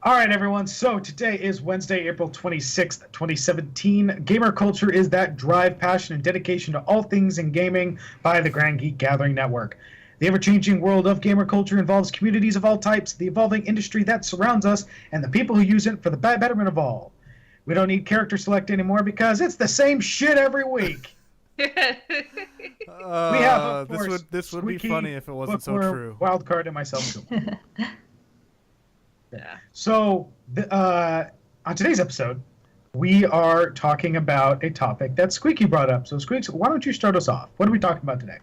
All right, everyone. So today is Wednesday, April 26th, 2017. GamerKulture is that drive, passion, and dedication to all things in gaming by the Grand Geek Gathering Network. The ever-changing world of gamer culture involves communities of all types, the evolving industry that surrounds us, and the people who use it for the betterment of all. We don't need character select anymore because it's the same shit every week. We have, of course, this would be funny if it wasn't so true. Wildcard and myself too. Yeah. So, on today's episode, we are talking about a topic that Squeaky brought up. So, Squeaks, why don't you start us off? What are we talking about today?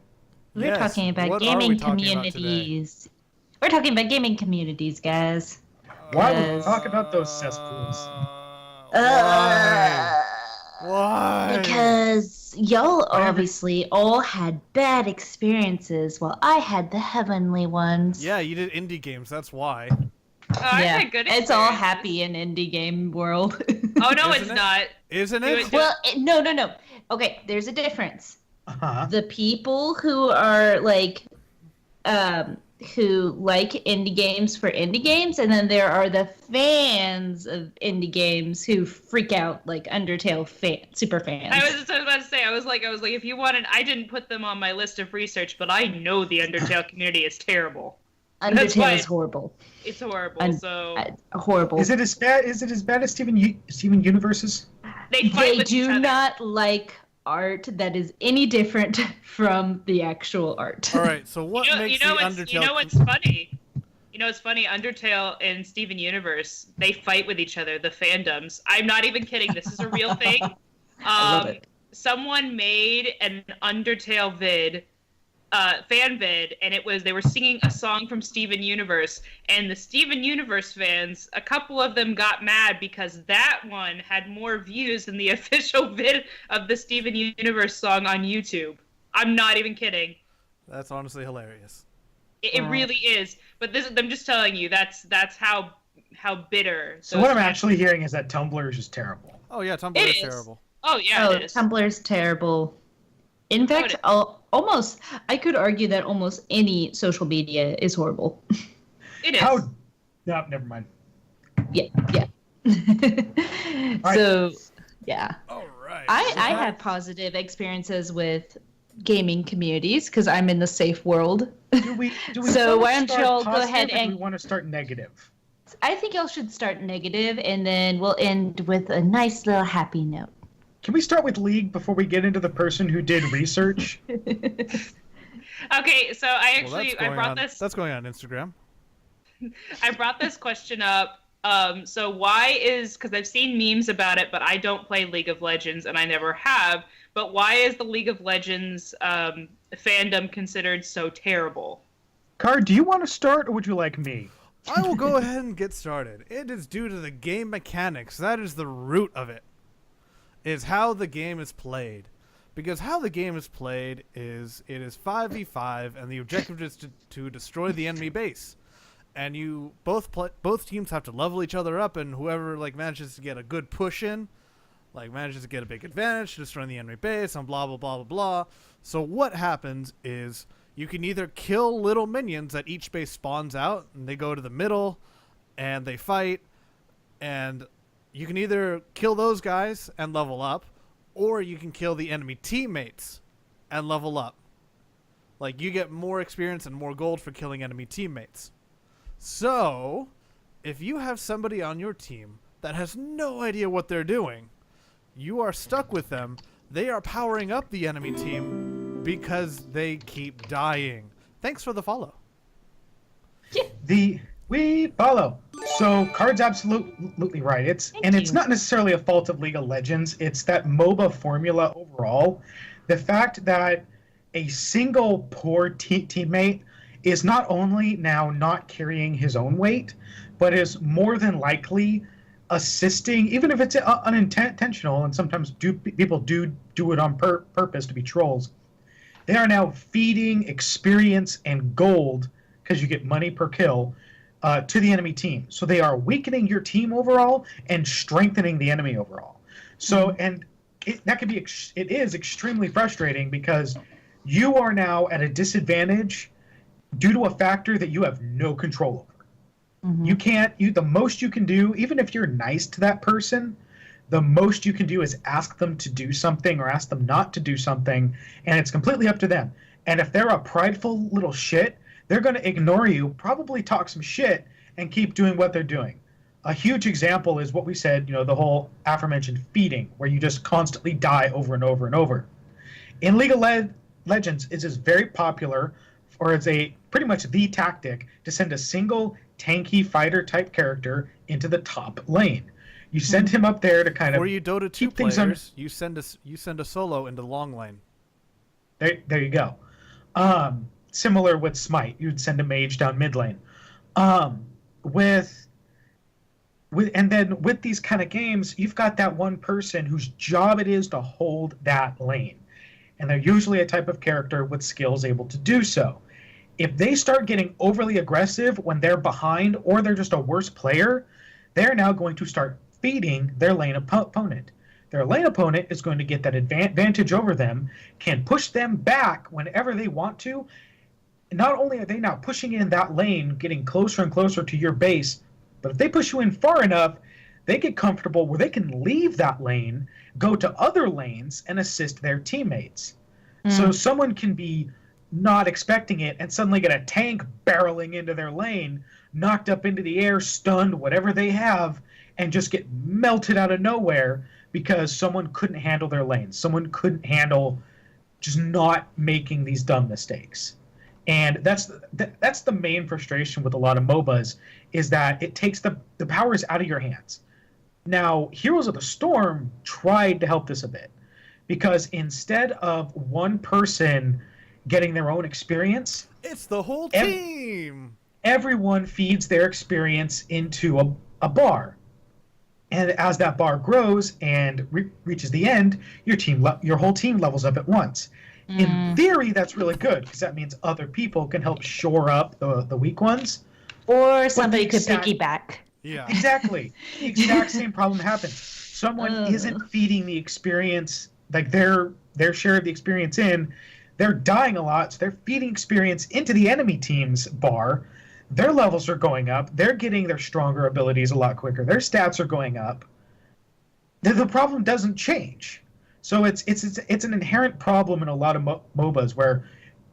We're talking about gaming communities. We're talking about gaming communities, guys. Why would we talk about those cesspools? Why? Because y'all obviously all had bad experiences while I had the heavenly ones. Yeah, you did indie games, that's why. I had good it's all happy in indie game world. Oh, no, it's not. Isn't it? Well, no. Okay, there's a difference. Uh-huh. The people who are like, who like indie games for indie games, and then there are the fans of indie games who freak out like Undertale super fans. I was just about to say, I was like, if you wanted, I didn't put them on my list of research, but I know the Undertale community is terrible. Undertale is horrible. It's horrible. Horrible. Is it as bad as Steven Universe's? They do not like art that is any different from the actual art. All right. So what makes the Undertale? You know what's funny? You know what's funny? Undertale and Steven Universe, they fight with each other. The fandoms. I'm not even kidding. This is a real thing. I love it. Someone made an Undertale fan vid, and they were singing a song from Steven Universe, and the Steven Universe fans, a couple of them got mad because that one had more views than the official vid of the Steven Universe song on YouTube. I'm not even kidding. That's honestly hilarious. It really is. But I'm just telling you, that's how bitter. So what I'm actually hearing is that Tumblr is just terrible. Oh yeah, Tumblr is terrible. Oh yeah, it is. Tumblr's terrible. In fact, I could argue that almost any social media is horrible. It is. No, never mind. Yeah. Right. So, yeah. All right. I have positive experiences with gaming communities because I'm in the safe world. Do we So why don't start y'all go positive, ahead or do and... we want to start negative? I think y'all should start negative, and then we'll end with a nice little happy note. Can we start with League before we get into the person who did research? Okay, so I brought this. That's going on Instagram. I brought this question up. So because I've seen memes about it, but I don't play League of Legends, and I never have. But why is the League of Legends fandom considered so terrible? Card, do you want to start, or would you like me? I will go ahead and get started. It is due to the game mechanics. That is the root of it. Is how the game is played. Because how the game is played is it is 5v5, and the objective is to destroy the enemy base. And you both teams have to level each other up, and whoever manages to get a good push in, manages to get a big advantage, destroying the enemy base, and blah blah blah blah blah. So what happens is you can either kill little minions that each base spawns out, and they go to the middle, and they fight, and you can either kill those guys and level up, or you can kill the enemy teammates and level up. You get more experience and more gold for killing enemy teammates. So, if you have somebody on your team that has no idea what they're doing, you are stuck with them. They are powering up the enemy team because they keep dying. Thanks for the follow. We follow. So Card's absolutely right. It's not necessarily a fault of League of Legends. It's that MOBA formula overall. The fact that a single poor teammate is not only now not carrying his own weight, but is more than likely assisting, even if it's unintentional, and sometimes people do it on purpose to be trolls. They are now feeding experience and gold, because you get money per kill, to the enemy team. So they are weakening your team overall and strengthening the enemy overall. So, and it is extremely frustrating because you are now at a disadvantage due to a factor that you have no control over. The most you can do, even if you're nice to that person, the most you can do is ask them to do something or ask them not to do something, and it's completely up to them. And if they're a prideful little shit, they're going to ignore you, probably talk some shit, and keep doing what they're doing. A huge example is what we said, the whole aforementioned feeding, where you just constantly die over and over and over. In League of Legends, it is very popular, or it's pretty much the tactic to send a single tanky fighter type character into the top lane. You send him up there to kind of or you Dota 2 keep players, things you send a solo into the long lane. There you go. Similar with Smite, you'd send a mage down mid lane. And then with these kind of games, you've got that one person whose job it is to hold that lane. And they're usually a type of character with skills able to do so. If they start getting overly aggressive when they're behind or they're just a worse player, they're now going to start feeding their lane opponent. Their lane opponent is going to get that advantage over them, can push them back whenever they want to. Not only are they now pushing in that lane, getting closer and closer to your base, but if they push you in far enough, they get comfortable where they can leave that lane, go to other lanes, and assist their teammates. So someone can be not expecting it and suddenly get a tank barreling into their lane, knocked up into the air, stunned, whatever they have, and just get melted out of nowhere because someone couldn't handle their lane. Someone couldn't handle just not making these dumb mistakes. And that's the main frustration with a lot of MOBAs, is that it takes the powers out of your hands. Now, Heroes of the Storm tried to help this a bit, because instead of one person getting their own experience, it's the whole team. Everyone feeds their experience into a bar. And as that bar grows and reaches the end, your whole team levels up at once. In theory, that's really good, because that means other people can help shore up the weak ones. Or somebody could piggyback. Yeah. Exactly. The exact same problem happens. Someone isn't feeding the experience, like their share of the experience in. They're dying a lot, so they're feeding experience into the enemy team's bar. Their levels are going up. They're getting their stronger abilities a lot quicker. Their stats are going up. The problem doesn't change. So it's an inherent problem in a lot of MOBAs where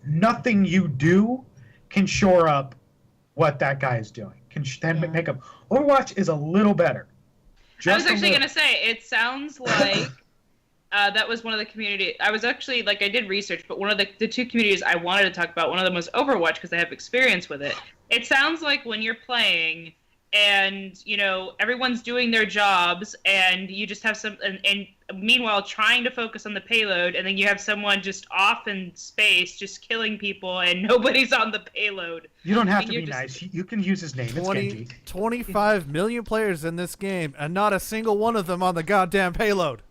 nothing you do can shore up what that guy is doing. Make up. Overwatch is a little better. I was actually going to say, it sounds like that was one of the community. I was actually, I did research, but one of the two communities I wanted to talk about, one of them was Overwatch, because I have experience with it. It sounds like when you're playing and, everyone's doing their jobs and you just have and meanwhile trying to focus on the payload, and then you have someone just off in space just killing people and nobody's on the payload. You don't have to be nice. You can use his name. It's Genji. 25 million players in this game and not a single one of them on the goddamn payload.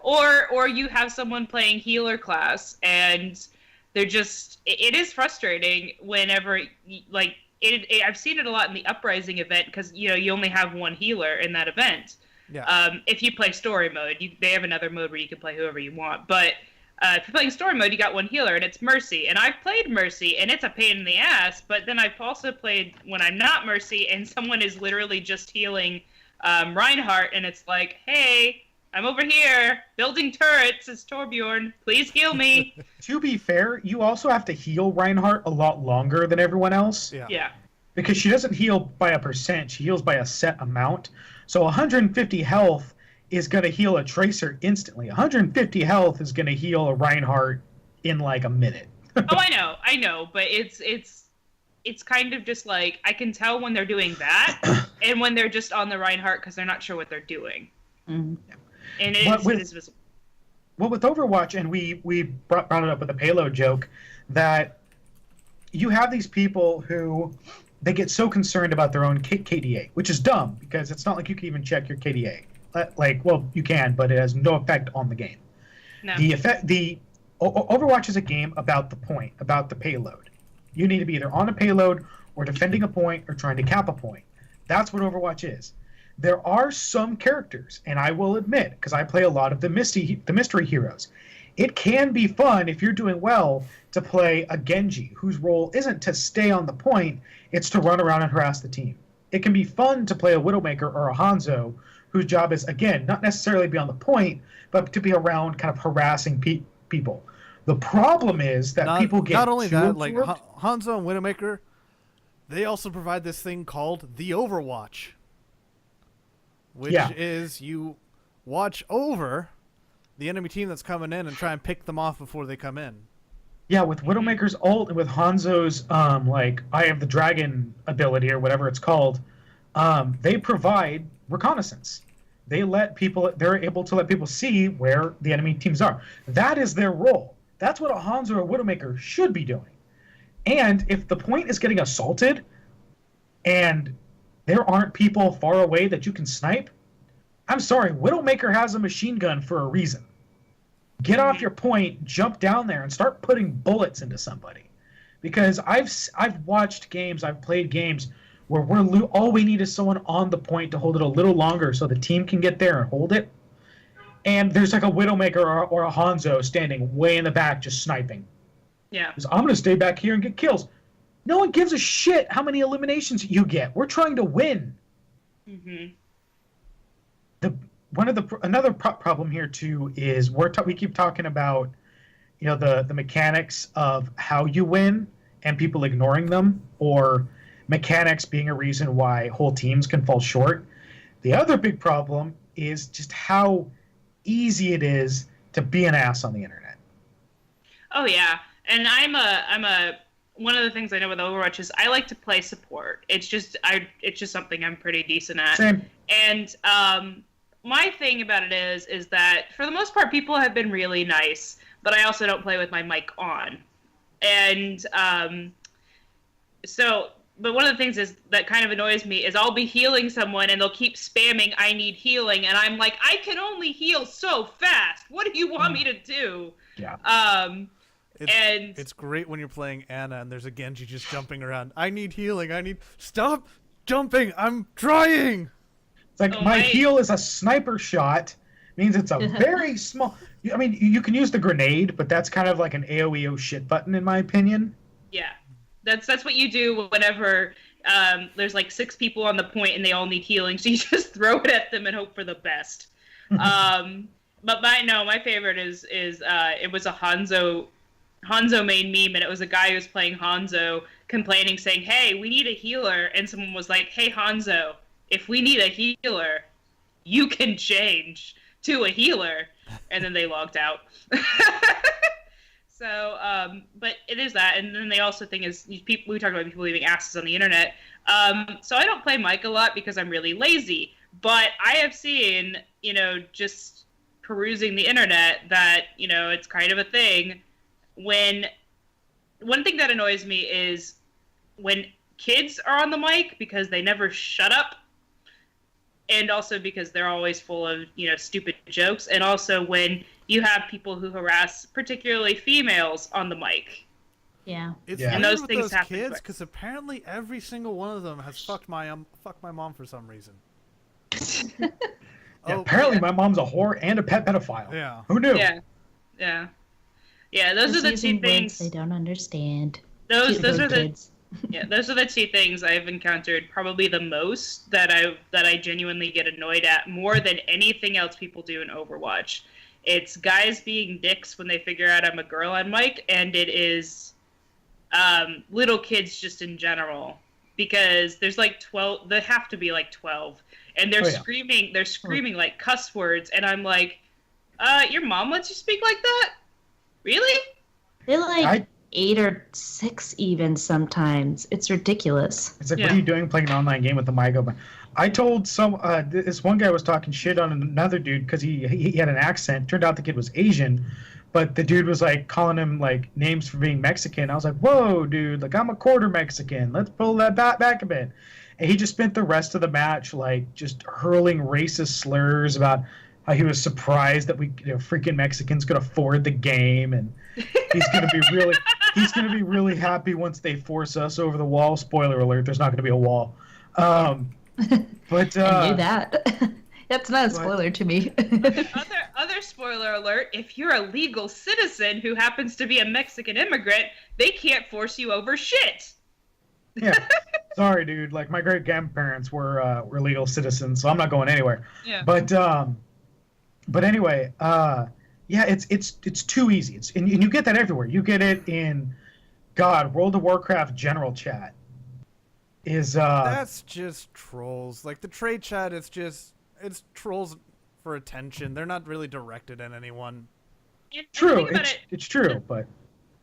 or you have someone playing healer class and they're just, it is frustrating whenever, I've seen it a lot in the Uprising event, because, you only have one healer in that event. Yeah. If you play story mode, they have another mode where you can play whoever you want. But if you're playing story mode, you got one healer, and it's Mercy. And I've played Mercy, and it's a pain in the ass. But then I've also played when I'm not Mercy, and someone is literally just healing Reinhardt, and it's like, hey, I'm over here building turrets as Torbjorn. Please heal me. To be fair, you also have to heal Reinhardt a lot longer than everyone else. Yeah. Because she doesn't heal by a percent. She heals by a set amount. So 150 health is going to heal a Tracer instantly. 150 health is going to heal a Reinhardt in a minute. Oh, I know. But it's kind of just I can tell when they're doing that and when they're just on the Reinhardt because they're not sure what they're doing. Mm-hmm. And it is visible. Well, with Overwatch, and we brought it up with a payload joke, that you have these people who they get so concerned about their own KDA, which is dumb, because it's not like you can even check your KDA. Well, you can, but it has no effect on the game. No. Overwatch is a game about the point, about the payload. You need to be either on a payload or defending a point or trying to cap a point. That's what Overwatch is. There are some characters, and I will admit, because I play a lot of the mystery heroes, it can be fun if you're doing well to play a Genji whose role isn't to stay on the point, it's to run around and harass the team. It can be fun to play a Widowmaker or a Hanzo whose job is, again, not necessarily be on the point, but to be around kind of harassing people. The problem is that people get not only too that, like absorbed. Hanzo and Widowmaker, they also provide this thing called the Overwatch, which is you watch over the enemy team that's coming in and try and pick them off before they come in. Yeah, with Widowmaker's ult and with Hanzo's like Eye of the Dragon ability or whatever it's called, they provide reconnaissance. They're able to let people see where the enemy teams are. That is their role. That's what a Hanzo or Widowmaker should be doing. And if the point is getting assaulted and there aren't people far away that you can snipe, I'm sorry, Widowmaker has a machine gun for a reason. Get off your point, jump down there, and start putting bullets into somebody. Because I've watched games, I've played games where all we need is someone on the point to hold it a little longer so the team can get there and hold it. And there's like a Widowmaker or a Hanzo standing way in the back just sniping. Yeah. I'm going to stay back here and get kills. No one gives a shit how many eliminations you get. We're trying to win. Mm-hmm. Another problem here too is we keep talking about, the mechanics of how you win and people ignoring them, or mechanics being a reason why whole teams can fall short. The other big problem is just how easy it is to be an ass on the internet. Oh yeah, and I'm a one of the things I know with Overwatch is I like to play support. It's just something I'm pretty decent at. Same. And my thing about it is that for the most part people have been really nice, but I also don't play with my mic on. And but one of the things that kind of annoys me is I'll be healing someone and they'll keep spamming I need healing, and I'm like, I can only heal so fast. What do you want me to do? Yeah. It's great when you're playing Ana and there's a Genji just jumping around. I need healing. Stop jumping. I'm trying. It's like my heal is a sniper shot. Means it's a very small. I mean, you can use the grenade, but that's kind of like an AoE shit button in my opinion. Yeah. That's what you do whenever there's like 6 people on the point and they all need healing. So you just throw it at them and hope for the best. But my favorite is it was a Hanzo main meme, and it was a guy who was playing Hanzo complaining, saying, "Hey, we need a healer," and someone was like, "Hey Hanzo, if we need a healer, you can change to a healer," and then they logged out. So, but it is that, and then the also thing is people. We talked about people leaving asses on the internet. So I don't play Mike a lot because I'm really lazy. But I have seen, just perusing the internet, that it's kind of a thing. When one thing that annoys me is when kids are on the mic because they never shut up, and also because they're always full of stupid jokes, and also when you have people who harass particularly females on the mic. Yeah. It's and weird those with things those happen. kids because apparently every single one of them has fucked my mom for some reason. Apparently my mom's a whore and a pet pedophile. Yeah. Who knew? Yeah. Those are the two things they don't understand. Those are the kids. Those are the two things I've encountered probably the most that I genuinely get annoyed at more than anything else people do in Overwatch. It's guys being dicks when they figure out I'm a girl on mic, and it is little kids just in general, because there's like 12. There have to be like 12, and they're screaming. They're screaming like cuss words, and I'm like, your mom lets you speak like that? Really? They're like 8 or 6 even sometimes. It's ridiculous. It's like, what are you doing playing an online game with the mic open? I told this one guy was talking shit on another dude because he had an accent. Turned out the kid was Asian, but the dude was like calling him like names for being Mexican. I was like, whoa, dude, like I'm a quarter Mexican. Let's pull that back a bit. And he just spent the rest of the match like just hurling racist slurs about how he was surprised that we freaking Mexicans could afford the game, and he's gonna be really happy once they force us over the wall. Spoiler alert: there's not gonna be a wall. But I knew that. That's not a spoiler to me. Other Spoiler, spoiler alert, if you're a legal citizen who happens to be a Mexican immigrant, they can't force you over shit. Yeah. Sorry, dude. Like, my great grandparents were legal citizens, so I'm not going anywhere. Yeah. But anyway, yeah, it's too easy. And you get that everywhere. You get it in World of Warcraft general chat. That's just trolls. Like the trade chat, it's trolls for attention. They're not really directed at anyone. True, it's true, but.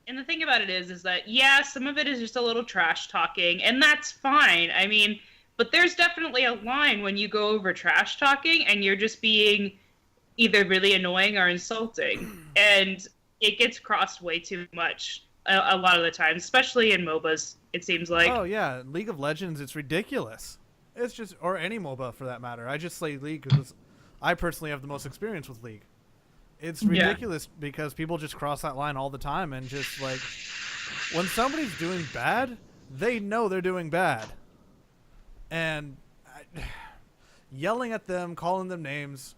And the thing about it is that, yeah, some of it is just a little trash talking, and that's fine. I mean, but there's definitely a line when you go over trash talking and you're just being either really annoying or insulting. And it gets crossed way too much a lot of the time, especially in MOBAs, it seems like. Oh, yeah. League of Legends, it's ridiculous. It's just, or any MOBA for that matter. I just say League because I personally have the most experience with League. It's ridiculous because people just cross that line all the time and just like when somebody's doing bad, they know they're doing bad. And yelling at them, calling them names,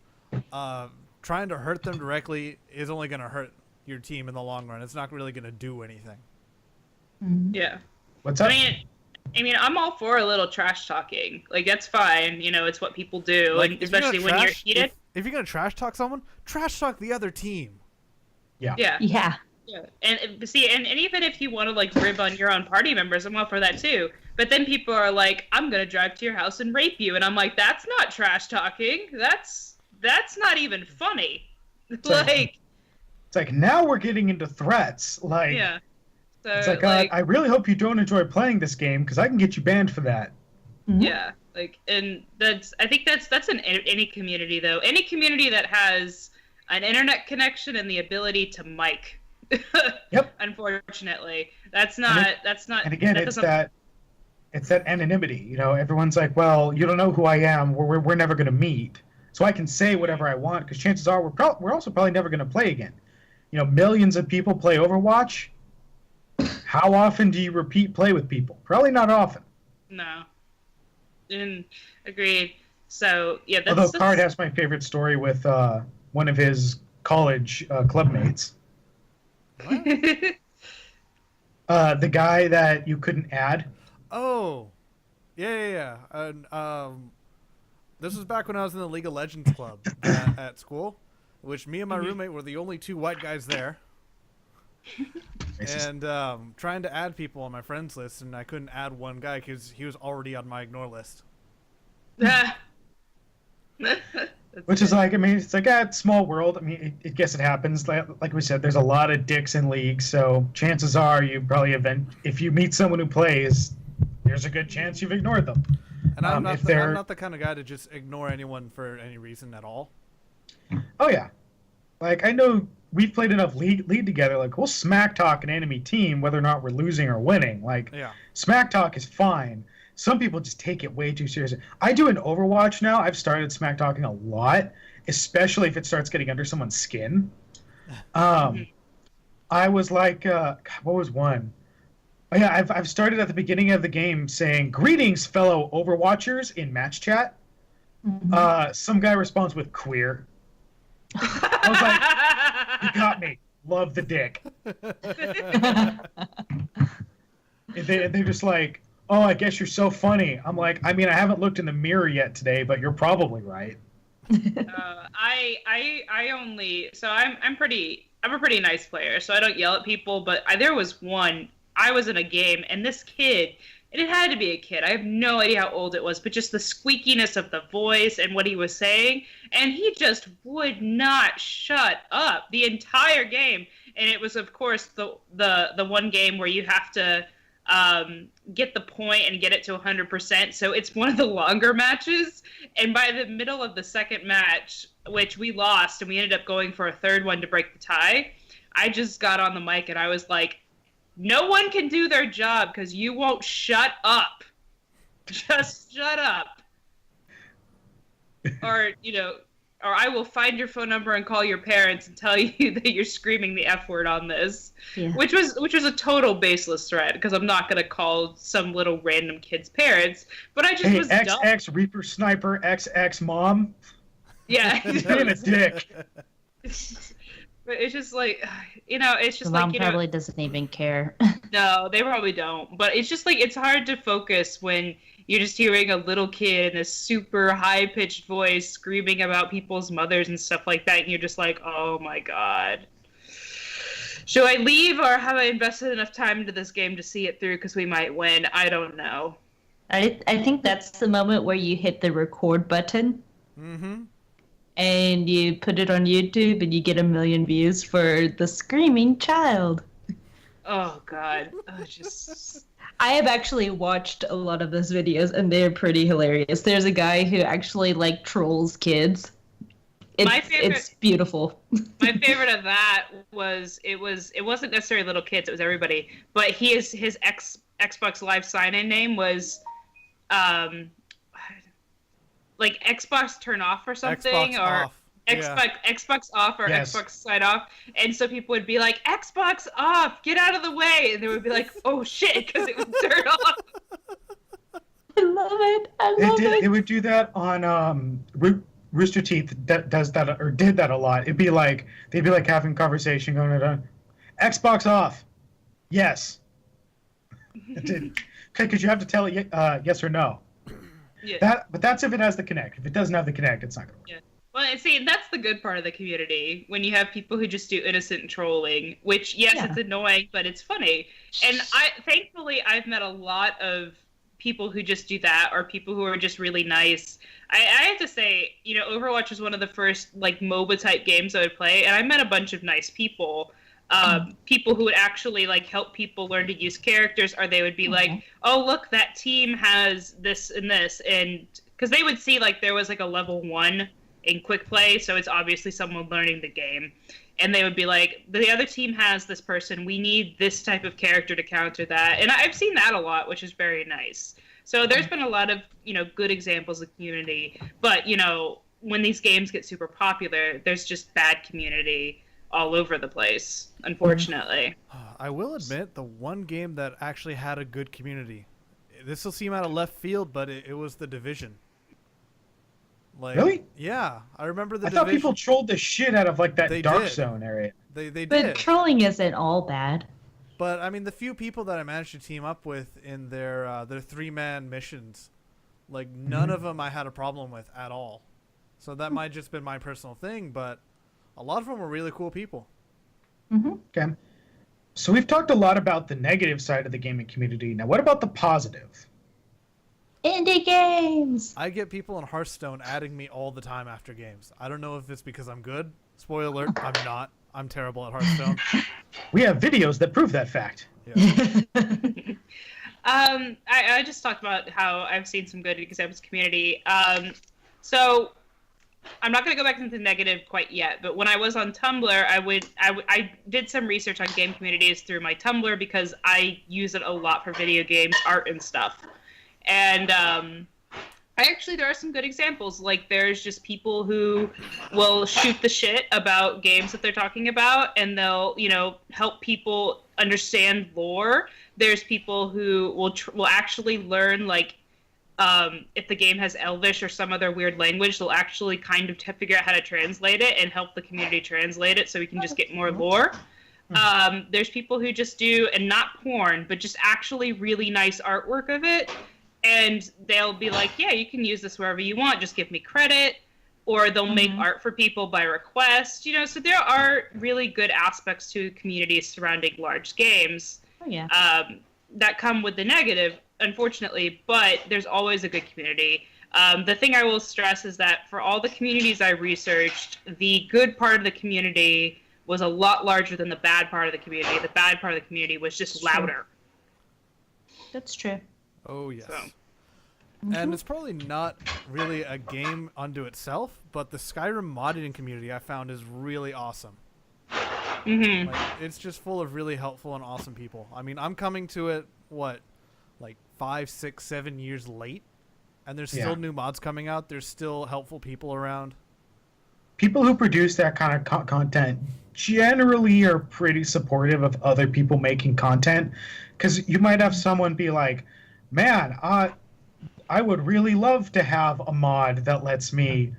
trying to hurt them directly is only going to hurt your team in the long run. It's not really going to do anything. Yeah. What's up? I mean, I'm all for a little trash talking. Like, that's fine. You know, it's what people do. Like especially when you're heated. If you're going to trash talk someone, trash talk the other team. Yeah. Yeah. And see, and even if you want to like rib on your own party members, I'm all for that too. But then people are like, I'm going to drive to your house and rape you. And I'm like, that's not trash talking. That's not even funny. It's like now we're getting into threats. Like, yeah. So, it's like, I really hope you don't enjoy playing this game because I can get you banned for that. Yeah, like, and I think that's in any community though. Any community that has an internet connection and the ability to mic. Yep. Unfortunately, that's not. And again, that it's that anonymity. You know, everyone's like, well, you don't know who I am. We're never going to meet, so I can say whatever I want because chances are we're also probably never going to play again. You know, millions of people play Overwatch. How often do you repeat play with people? Probably not often. No. Agreed. So yeah. Although Card has my favorite story with one of his college club mates. The guy that you couldn't add. Oh, yeah. And, this was back when I was in the League of Legends club at school, which me and my roommate were the only two white guys there. And trying to add people on my friends list, and I couldn't add one guy because he was already on my ignore list. Which is like, I mean, it's like a small world. I mean, I guess it happens. Like we said, there's a lot of dicks in League, so chances are you probably if you meet someone who plays, there's a good chance you've ignored them. And I'm not the kind of guy to just ignore anyone for any reason at all. Oh yeah, like I know we've played enough league together. Like we'll smack talk an enemy team whether or not we're losing or winning. Like smack talk is fine. Some people just take it way too seriously. I do in Overwatch now. I've started smack talking a lot, especially if it starts getting under someone's skin. I was like, what was one? Oh yeah, I've started at the beginning of the game saying greetings, fellow Overwatchers in match chat. Some guy responds with queer. I was like, you got me. Love the dick. And they're just like, oh, I guess you're so funny. I'm like, I mean, I haven't looked in the mirror yet today, but you're probably right. I'm a pretty nice player, so I don't yell at people. But there was one. I was in a game, and this kid, and it had to be a kid. I have no idea how old it was, but just the squeakiness of the voice and what he was saying, and he just would not shut up the entire game. And it was, of course, the one game where you have to get the point and get it to 100%. So it's one of the longer matches. And by the middle of the second match, which we lost, and we ended up going for a third one to break the tie, I just got on the mic and I was like, no one can do their job because you won't shut up. Just shut up. Or I will find your phone number and call your parents and tell you that you're screaming the F word on this. Yeah. Which was a total baseless threat because I'm not going to call some little random kid's parents. But I just was dumb. XX Reaper Sniper XX Mom. Yeah. He's being a dick. But it's just like, it's just My like, mom probably doesn't even care. no, they probably don't. But it's just like, it's hard to focus when you're just hearing a little kid in a super high pitched voice screaming about people's mothers and stuff like that. And you're just like, oh my God. Should I leave, or have I invested enough time into this game to see it through because we might win? I don't know. I think that's the moment where you hit the record button. Mm-hmm. And you put it on YouTube and you get 1 million views for the screaming child. Oh God. Just... I have actually watched a lot of those videos and they're pretty hilarious. There's a guy who actually like trolls kids. It's beautiful. My favorite of that was it wasn't necessarily little kids, it was everybody. But his Xbox Live sign-in name was like Xbox turn off or something, Xbox or off. Xbox off, or Yes. Xbox sign off. And so people would be like, Xbox off, get out of the way. And they would be like, oh shit, because it was turned off. I love it. I love it. It would do that on Rooster Teeth does that, or did that a lot. They'd be like having conversation going on. Xbox off. Yes. Okay, because you have to tell it yes or no. Yeah. But that's if it has the Kinect. If it doesn't have the Kinect, it's not going to work. Yeah. Well, and see, that's the good part of the community, when you have people who just do innocent trolling, which, yes, Yeah. it's annoying, but it's funny. And thankfully, I've met a lot of people who just do that, or people who are just really nice. I have to say, Overwatch was one of the first, like, MOBA-type games I would play, and I met a bunch of nice people. People who would actually like help people learn to use characters, or they would be like, oh look, that team has this and this, and because they would see like there was like a level 1 in quick play, so it's obviously someone learning the game, and they would be like, the other team has this person, we need this type of character to counter that. And I've seen that a lot, which is very nice. So there's been a lot of good examples of community, but when these games get super popular, there's just bad community all over the place, unfortunately. I will admit, the one game that actually had a good community, this will seem out of left field, but it was The Division. Like, Really? Yeah, I remember The I Division. thought people trolled the shit out of like that They dark did. zone area. They But did. trolling isn't all bad. But I mean, the few people that I managed to team up with in their 3-man missions, like none of them I had a problem with at all. So that might just been my personal thing, but a lot of them were really cool people. Okay. So we've talked a lot about the negative side of the gaming community. Now, what about the positive? Indie games. I get people in Hearthstone adding me all the time after games. I don't know if it's because I'm good. Spoiler alert, I'm not. I'm terrible at Hearthstone. We have videos that prove that fact. Yeah. I just talked about how I've seen some good examples of community. So I'm not going to go back into negative quite yet, but when I was on Tumblr, I did some research on game communities through my Tumblr because I use it a lot for video games, art, and stuff. And there are some good examples. Like, there's just people who will shoot the shit about games that they're talking about, and they'll, help people understand lore. There's people who will actually learn, like, if the game has Elvish or some other weird language, they'll actually kind of figure out how to translate it and help the community translate it so we can just get more lore. There's people who just do, and not porn, but just actually really nice artwork of it. And they'll be like, yeah, you can use this wherever you want. Just give me credit. Or they'll make art for people by request. So there are really good aspects to communities surrounding large games. Oh, yeah. That come with the negative, unfortunately, but there's always a good community. The thing I will stress is that for all the communities I researched, the good part of the community was a lot larger than the bad part of the community. The bad part of the community was just louder. That's true. Oh, yes. So. And it's probably not really a game unto itself, but the Skyrim modding community I found is really awesome. Mm-hmm. Like, it's just full of really helpful and awesome people. I mean, I'm coming to it, like 5, 6, 7 years late, and there's still new mods coming out. There's still helpful people around. People who produce that kind of content generally are pretty supportive of other people making content, because you might have someone be like, man, I would really love to have a mod that lets me,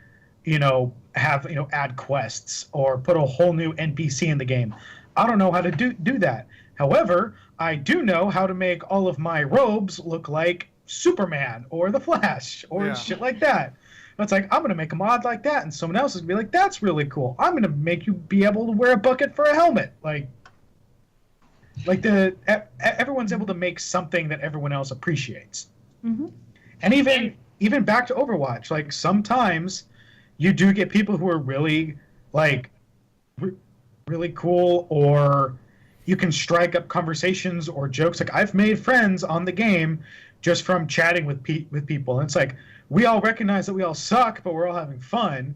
have add quests or put a whole new NPC in the game. I don't know how to do that. However, I do know how to make all of my robes look like Superman or the Flash or shit like that. It's like, I'm going to make a mod like that, and someone else is going to be like, that's really cool. I'm going to make you be able to wear a bucket for a helmet. Everyone's able to make something that everyone else appreciates. Mm-hmm. And even back to Overwatch, like, sometimes you do get people who are really, like, really cool, or you can strike up conversations or jokes. Like, I've made friends on the game just from chatting with people. And it's like, we all recognize that we all suck, but we're all having fun,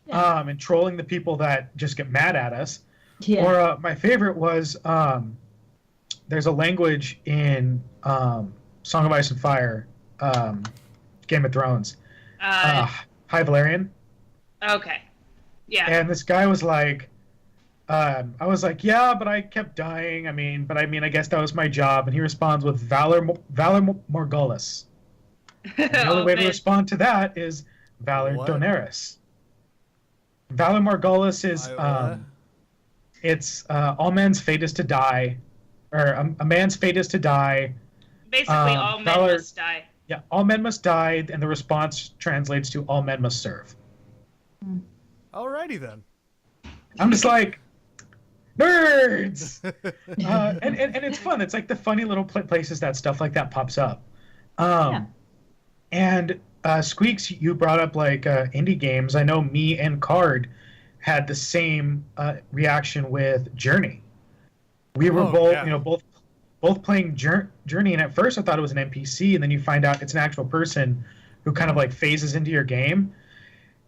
and trolling the people that just get mad at us. Yeah. Or my favorite was, there's a language in Song of Ice and Fire, Game of Thrones, High Valyrian. Okay. Yeah. And this guy was like, I was like, yeah, but I kept dying. I guess that was my job. And he responds with Valor Morghulis. The only way to respond to that is Valor Doneris. Valor Morghulis is, it's all men's fate is to die, or a man's fate is to die. Basically, all men must die. Yeah, all men must die, and the response translates to all men must serve. Alrighty then. I'm just like, nerds! And it's fun. It's like the funny little places that stuff like that pops up. And Squeaks, you brought up like indie games. I know me and Card had the same reaction with Journey. We were both playing Journey, and at first I thought it was an NPC, and then you find out it's an actual person who kind of like phases into your game.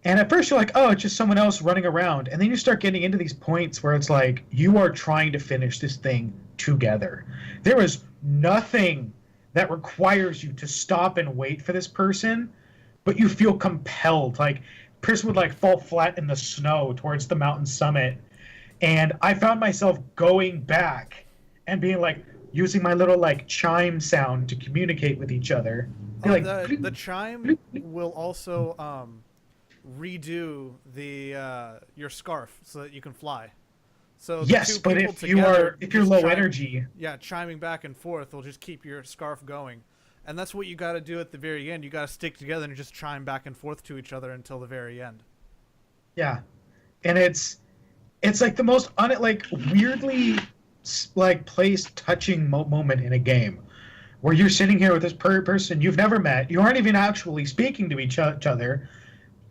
And at first you're like, oh, it's just someone else running around. And then you start getting into these points where it's like, you are trying to finish this thing together. There is nothing that requires you to stop and wait for this person, but you feel compelled. Like, person would like fall flat in the snow towards the mountain summit. And I found myself going back and being like, using my little like chime sound to communicate with each other. The chime will also redo your scarf so that you can fly. So yes, but if you're low energy, chiming back and forth will just keep your scarf going, and that's what you got to do at the very end. You got to stick together and just chime back and forth to each other until the very end. Yeah, and it's like the most weirdly like placed, touching moment in a game, where you're sitting here with this person you've never met, you aren't even actually speaking to each other.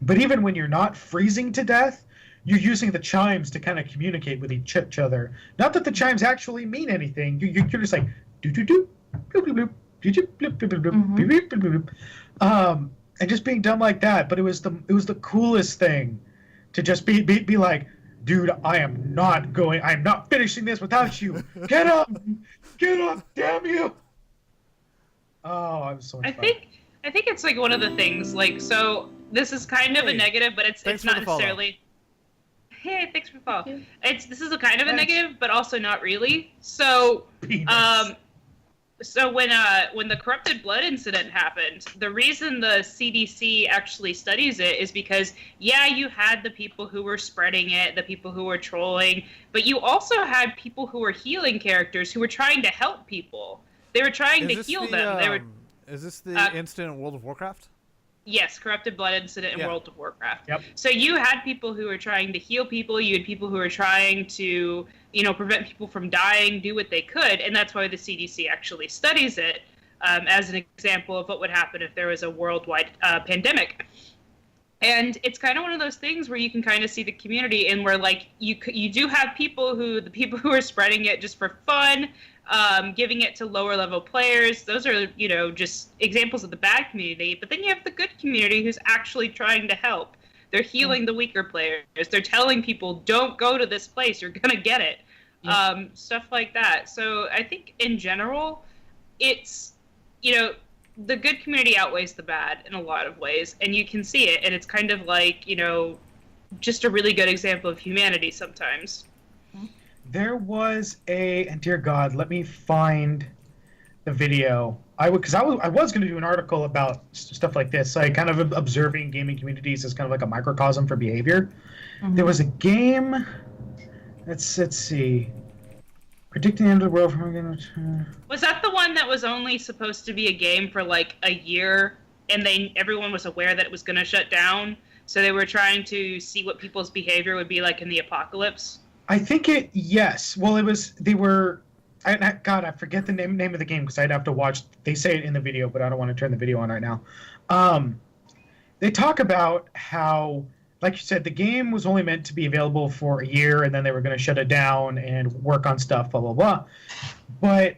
But even when you're not freezing to death, you're using the chimes to kind of communicate with each other. Not that the chimes actually mean anything. You're just like do do do, bloop bloop bloop, bloop bloop bloop, and just being dumb like that. But it was the coolest thing to just be like, dude, I'm not finishing this without you. Get up, damn you! Oh, I was so much fun. I think it's like one of the things, like, so this is kind of a negative, but it's not necessarily. Hey, thanks for the follow. This is a kind of a negative, but also not really. So, so when the corrupted blood incident happened, the reason the CDC actually studies it is because, you had the people who were spreading it, the people who were trolling, but you also had people who were healing characters who were trying to help people. They were trying to heal them. Is this the incident in World of Warcraft? Yes, corrupted blood incident in World of Warcraft. Yep. So you had people who were trying to heal people. You had people who were trying to, prevent people from dying, do what they could, and that's why the CDC actually studies it as an example of what would happen if there was a worldwide pandemic. And it's kind of one of those things where you can kind of see the community, and where like you do have the people who are spreading it just for fun. Giving it to lower level players. Those are, just examples of the bad community. But then you have the good community who's actually trying to help. They're healing the weaker players. They're telling people, don't go to this place. You're going to get it. Stuff like that. So I think in general, it's, the good community outweighs the bad in a lot of ways. And you can see it. And it's kind of like, just a really good example of humanity sometimes. There was and dear God, let me find the video. I was going to do an article about stuff like this, like kind of observing gaming communities as kind of like a microcosm for behavior. Mhm. There was a game. Let's see. Predicting the end of the world from. Was that the one that was only supposed to be a game for like a year, and everyone was aware that it was going to shut down, so they were trying to see what people's behavior would be like in the apocalypse? I think yes. Well, it was. They were. God, I forget the name of the game because I'd have to watch. They say it in the video, but I don't want to turn the video on right now. They talk about how, like you said, the game was only meant to be available for a year, and then they were going to shut it down and work on stuff, blah, blah, blah. But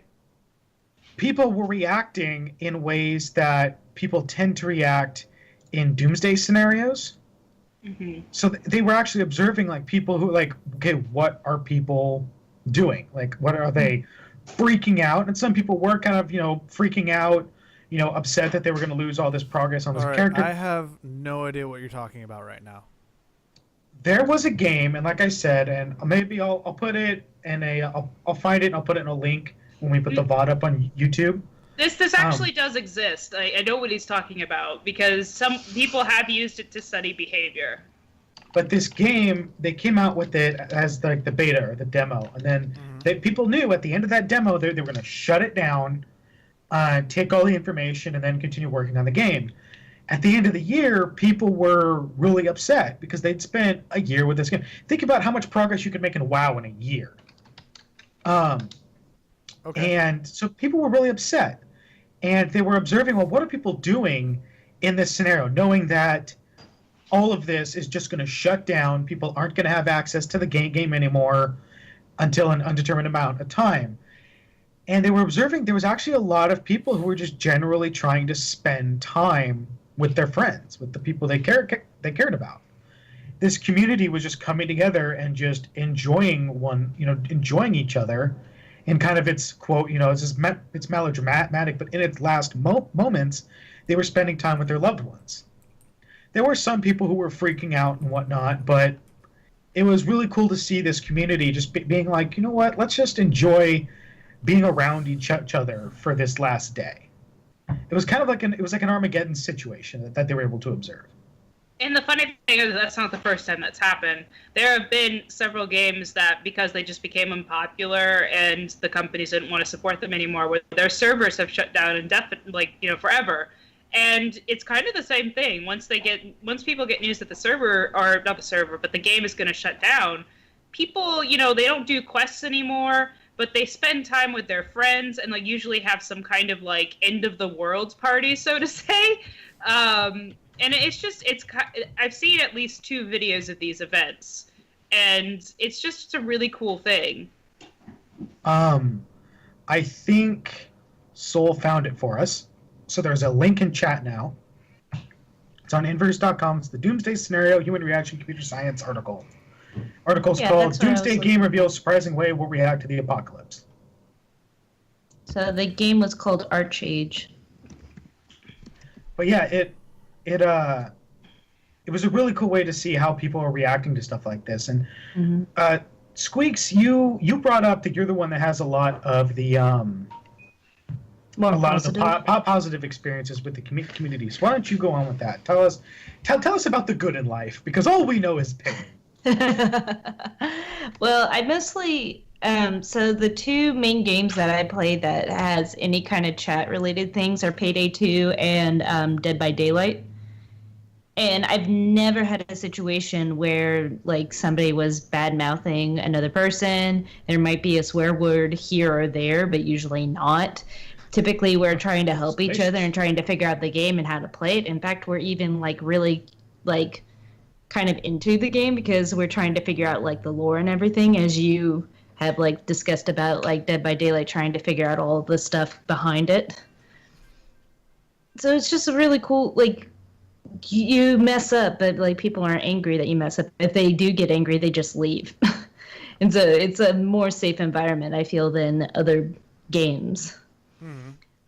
people were reacting in ways that people tend to react in doomsday scenarios. Mm-hmm. So they were actually observing, like, people who, like, okay, what are people doing? Like, what are they freaking out? And some people were kind of, freaking out, upset that they were going to lose all this progress on this character. I have no idea what you're talking about right now. There was a game, and like I said, and maybe I'll put it in I'll find it and I'll put it in a link when we put the VOD up on YouTube. This actually does exist. I know what he's talking about because some people have used it to study behavior. But this game, they came out with it as like the beta or the demo, and then people knew at the end of that demo they were going to shut it down, take all the information, and then continue working on the game. At the end of the year, people were really upset because they'd spent a year with this game. Think about how much progress you could make in WoW in a year. Okay. And so people were really upset. And they were observing, well, what are people doing in this scenario, knowing that all of this is just going to shut down. People aren't going to have access to the game anymore until an undetermined amount of time. And they were observing there was actually a lot of people who were just generally trying to spend time with their friends, with the people they cared about. This community was just coming together and just enjoying each other. And kind of its quote, it's melodramatic, but in its last moments, they were spending time with their loved ones. There were some people who were freaking out and whatnot, but it was really cool to see this community just being like, you know what, let's just enjoy being around each other for this last day. It was kind of like an Armageddon situation that they were able to observe. And the funny thing is that's not the first time that's happened. There have been several games that, because they just became unpopular and the companies didn't want to support them anymore, where their servers have shut down indefinitely, forever. And it's kind of the same thing. Once people get news that the game is going to shut down, people, they don't do quests anymore, but they spend time with their friends and usually have some kind of end of the world party, so to say. And I've seen at least 2 videos of these events, and it's just a really cool thing. I think Soul found it for us. So there's a link in chat now. It's on inverse.com. It's the Doomsday Scenario Human Reaction Computer Science article. Article's called Doomsday Game Reveals Surprising Way We'll React to the Apocalypse. So the game was called Archage. But yeah, it was a really cool way to see how people are reacting to stuff like this. And Squeaks, you brought up that you're the one that has a lot of the positive experiences with the communities. Why don't you go on with that? Tell us about the good in life, because all we know is pain. Well, I mostly so the 2 main games that I play that has any kind of chat related things are Payday 2 and Dead by Daylight. And I've never had a situation where somebody was bad mouthing another person. There might be a swear word here or there, but usually not. Typically, we're trying to help each other and trying to figure out the game and how to play it. In fact, we're even really kind of into the game because we're trying to figure out the lore and everything, as you have discussed about Dead by Daylight, trying to figure out all the stuff behind it. So it's just a really cool, you mess up, but people aren't angry that you mess up. If they do get angry, they just leave. And so it's a more safe environment, I feel, than other games.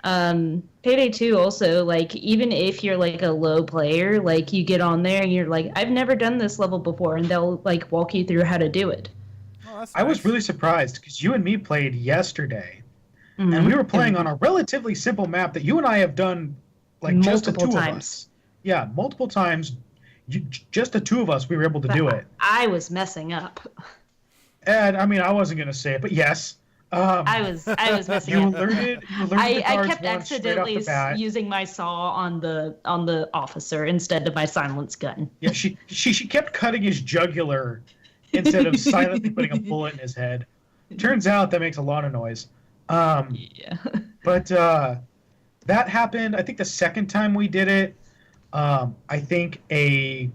Payday 2 also, even if you're a low player, you get on there and you're I've never done this level before, and they'll walk you through how to do it. Oh, that's I was nice. really surprised because you and me played yesterday. and we were playing on a relatively simple map that you and I have done, like just the multiple two of times. us. Yeah, multiple times. Just the two of us, we were able to do it. I was messing up. And I mean, I wasn't gonna say it, but yes. I was messing You up. alerted the I guards kept once straight off accidentally the bat. using my saw on the officer instead of my silence gun. Yeah, she kept cutting his jugular instead of silently putting a bullet in his head. Turns out that makes a lot of noise. Yeah. But that happened, I think, the second time we did it. I think a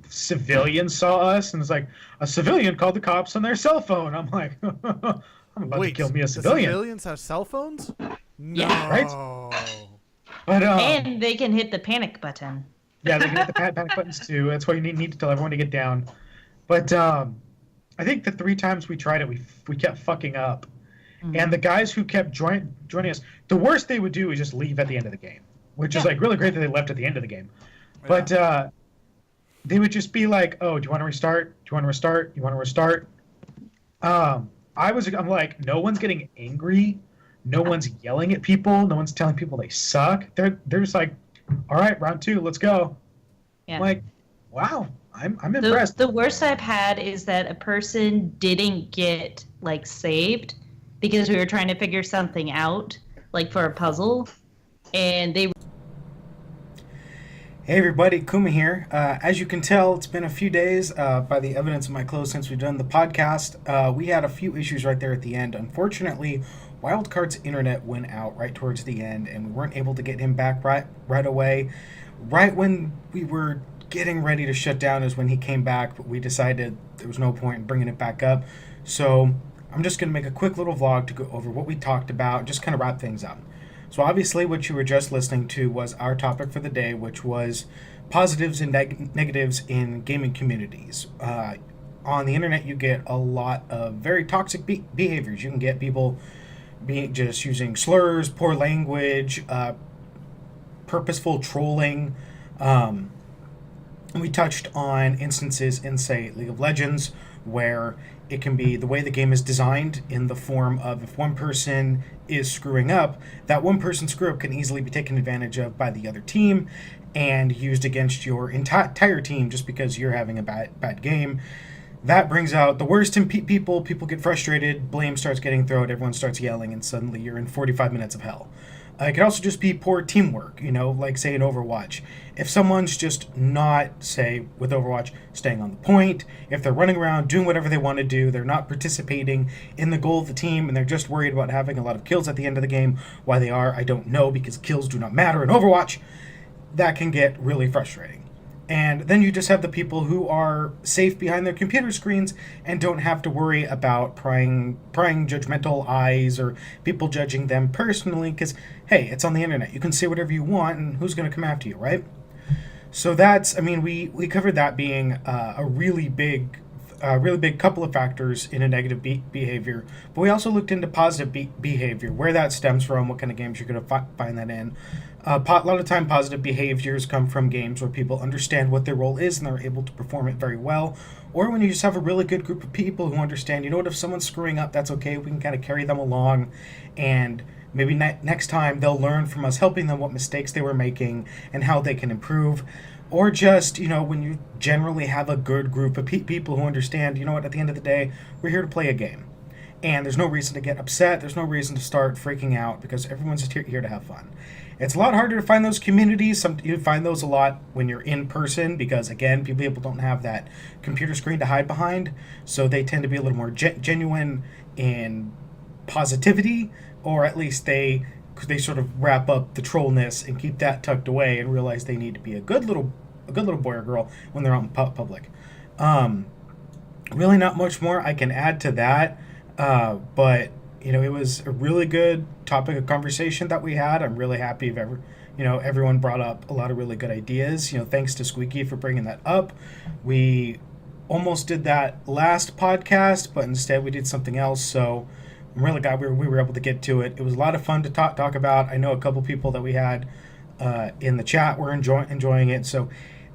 civilian saw us and was like, a civilian called the cops on their cell phone. I'm like, I'm about to kill me a civilian. The civilians have cell phones? No. Yeah. Right? But And they can hit the panic button. yeah, they can hit the panic buttons too. That's why you need to tell everyone to get down. But I think the 3 times we tried it, we kept fucking up. And the guys who kept joining us, the worst they would do is just leave at the end of the game, which is like really great that they left at the end of the game. But they would just be like, "Oh, do you want to restart? Do you want to restart? You want to restart?" I'm like, no one's getting angry, no one's yelling at people, no one's telling people they suck. They're just like, "All right, round 2, let's go." Yeah. I'm like, wow, I'm impressed. The worst I've had is that a person didn't get like saved because we were trying to figure something out, like for a puzzle, and they. Hey everybody, Kuma here. As you can tell, it's been a few days by the evidence of my clothes since we've done the podcast. We had a few issues right there at the end. Unfortunately, Wildcard's internet went out right towards the end, and we weren't able to get him back right away. Right when we were getting ready to shut down is when he came back, but we decided there was no point in bringing it back up. So I'm just going to make a quick little vlog to go over what we talked about, just kind of wrap things up. So obviously what you were just listening to was our topic for the day, which was positives and negatives in gaming communities. On the internet, you get a lot of very toxic behaviors. You can get people just using slurs, poor language, purposeful trolling. And we touched on instances in, say, League of Legends, where it can be the way the game is designed in the form of if one person is screwing up, that one person's screw up can easily be taken advantage of by the other team and used against your entire team just because you're having a bad game. That brings out the worst in people. People get frustrated, blame starts getting thrown, everyone starts yelling, and suddenly you're in 45 minutes of hell. It could also just be poor teamwork, like, say, in Overwatch. If someone's just not, say, with Overwatch, staying on the point, if they're running around doing whatever they want to do, they're not participating in the goal of the team, and they're just worried about having a lot of kills at the end of the game, why they are, I don't know, because kills do not matter in Overwatch, that can get really frustrating. And then you just have the people who are safe behind their computer screens and don't have to worry about prying judgmental eyes or people judging them personally because, hey, it's on the internet. You can say whatever you want and who's going to come after you, right? So we covered that being a really big couple of factors in a negative behavior. But we also looked into positive behavior, where that stems from, what kind of games you're going to find that in. A lot of time, positive behaviors come from games where people understand what their role is and they're able to perform it very well. Or when you just have a really good group of people who understand, if someone's screwing up, that's okay. We can kind of carry them along, and maybe next time they'll learn from us helping them what mistakes they were making and how they can improve. Or just, when you generally have a good group of people who understand, at the end of the day, we're here to play a game. And there's no reason to get upset. There's no reason to start freaking out because everyone's just here to have fun. It's a lot harder to find those communities. You find those a lot when you're in person because, again, people don't have that computer screen to hide behind. So they tend to be a little more genuine in positivity, or at least they sort of wrap up the trollness and keep that tucked away and realize they need to be a good little boy or girl when they're out in public. Really not much more I can add to that, but it was a really good topic of conversation that we had. I'm really happy everyone brought up a lot of really good ideas. Thanks to Squeaky for bringing that up. We almost did that last podcast, but instead we did something else. So I'm really glad we were able to get to it. It was a lot of fun to talk about. I know a couple people that we had in the chat were enjoying it. So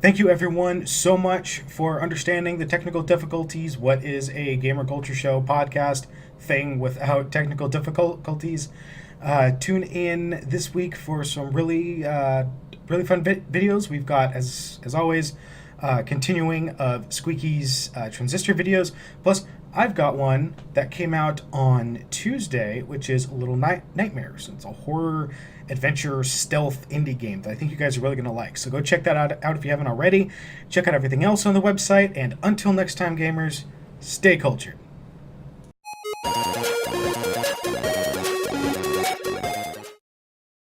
Thank you, everyone, so much for understanding the technical difficulties. What is a Gamer Culture Show podcast thing without technical difficulties? Tune in this week for some really fun videos. We've got, as always, continuing of Squeaky's transistor videos. Plus, I've got one that came out on Tuesday, which is Little Nightmares. It's a horror adventure stealth indie game that I think you guys are really going to like. So go check that out if you haven't already. Check out everything else on the website. And until next time, gamers, stay cultured.